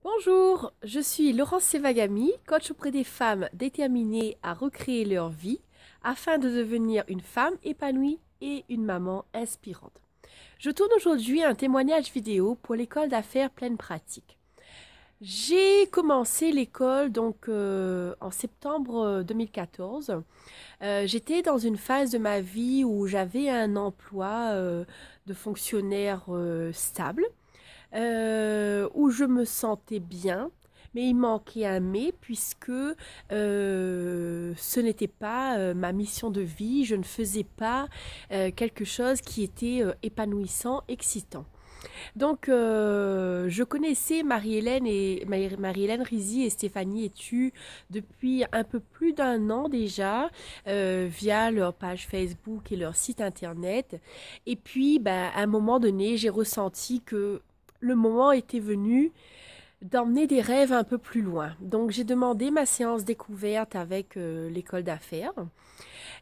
Bonjour, je suis Laurence Sevagami, coach auprès des femmes déterminées à recréer leur vie afin de devenir une femme épanouie et une maman inspirante. Je tourne aujourd'hui un témoignage vidéo pour l'école d'affaires pleine pratique. J'ai commencé l'école en septembre 2014. J'étais dans une phase de ma vie où j'avais un emploi de fonctionnaire stable, où je me sentais bien, mais il manquait un mais puisque ce n'était pas ma mission de vie, je ne faisais pas quelque chose qui était épanouissant, excitant. Je connaissais Marie-Hélène Rizzi et Stéphanie Etu depuis un peu plus d'un an déjà, via leur page Facebook et leur site internet. Et puis, à un moment donné, j'ai ressenti que le moment était venu d'emmener des rêves un peu plus loin. Donc, j'ai demandé ma séance découverte avec l'école d'affaires.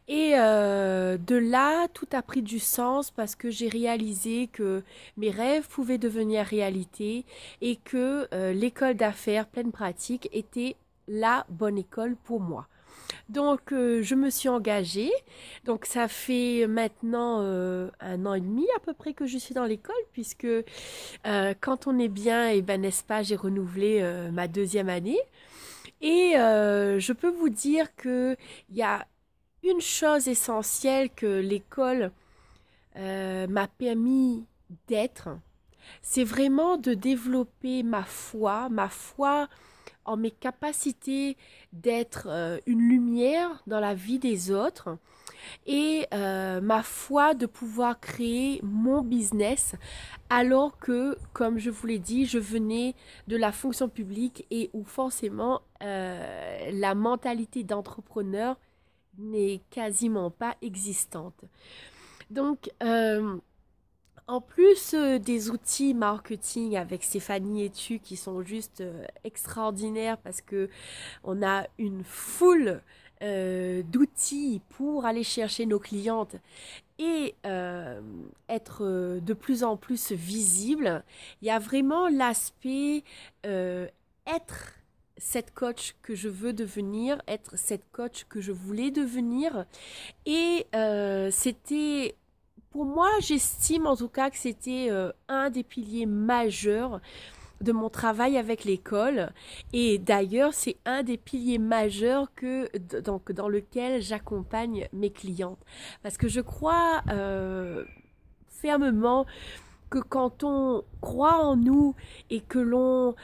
Et de là, tout a pris du sens parce que j'ai réalisé que mes rêves pouvaient devenir réalité et que l'école d'affaires pleine pratique était la bonne école pour moi. Je me suis engagée. Donc, ça fait maintenant un an et demi à peu près que je suis dans l'école, puisque quand on est bien, et ben, n'est-ce pas, j'ai renouvelé ma deuxième année. Et je peux vous dire qu'il y a une chose essentielle que l'école m'a permis d'être, c'est vraiment de développer ma foi en mes capacités d'être une lumière dans la vie des autres et ma foi de pouvoir créer mon business alors que, comme je vous l'ai dit, je venais de la fonction publique et où forcément la mentalité d'entrepreneur n'est quasiment pas existante. Donc, en plus des outils marketing avec Stéphanie Etu qui sont juste extraordinaires parce que on a une foule d'outils pour aller chercher nos clientes et être de plus en plus visible, il y a vraiment l'aspect être cette coach que je veux devenir, être cette coach que je voulais devenir. Et c'était, pour moi, j'estime en tout cas que c'était un des piliers majeurs de mon travail avec l'école. Et d'ailleurs, c'est un des piliers majeurs dans lequel j'accompagne mes clientes. Parce que je crois fermement que quand on croit en nous et que l'on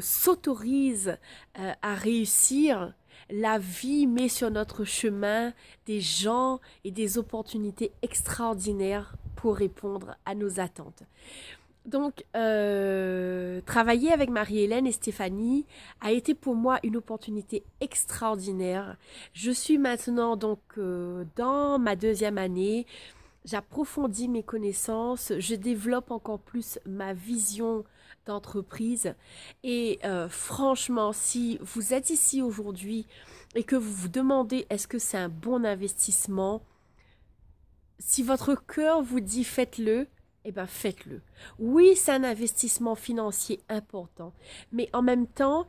s'autorise à réussir, la vie met sur notre chemin des gens et des opportunités extraordinaires pour répondre à nos attentes. Travailler avec Marie-Hélène et Stéphanie a été pour moi une opportunité extraordinaire. Je suis maintenant dans ma deuxième année. J'approfondis mes connaissances, je développe encore plus ma vision d'entreprise et franchement, si vous êtes ici aujourd'hui et que vous vous demandez est-ce que c'est un bon investissement, si votre cœur vous dit faites-le, eh bien faites-le. Oui, c'est un investissement financier important, mais en même temps,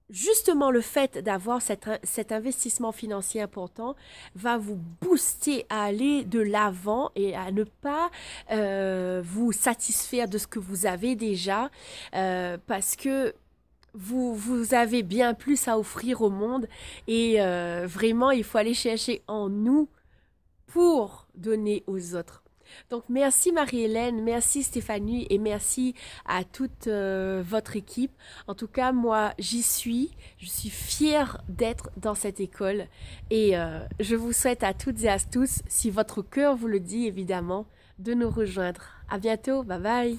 justement, le fait d'avoir cet investissement financier important va vous booster à aller de l'avant et à ne pas vous satisfaire de ce que vous avez déjà parce que vous avez bien plus à offrir au monde et vraiment, il faut aller chercher en nous pour donner aux autres. Donc, merci Marie-Hélène, merci Stéphanie et merci à toute votre équipe. En tout cas, moi, je suis fière d'être dans cette école et je vous souhaite à toutes et à tous, si votre cœur vous le dit évidemment, de nous rejoindre. À bientôt, bye bye.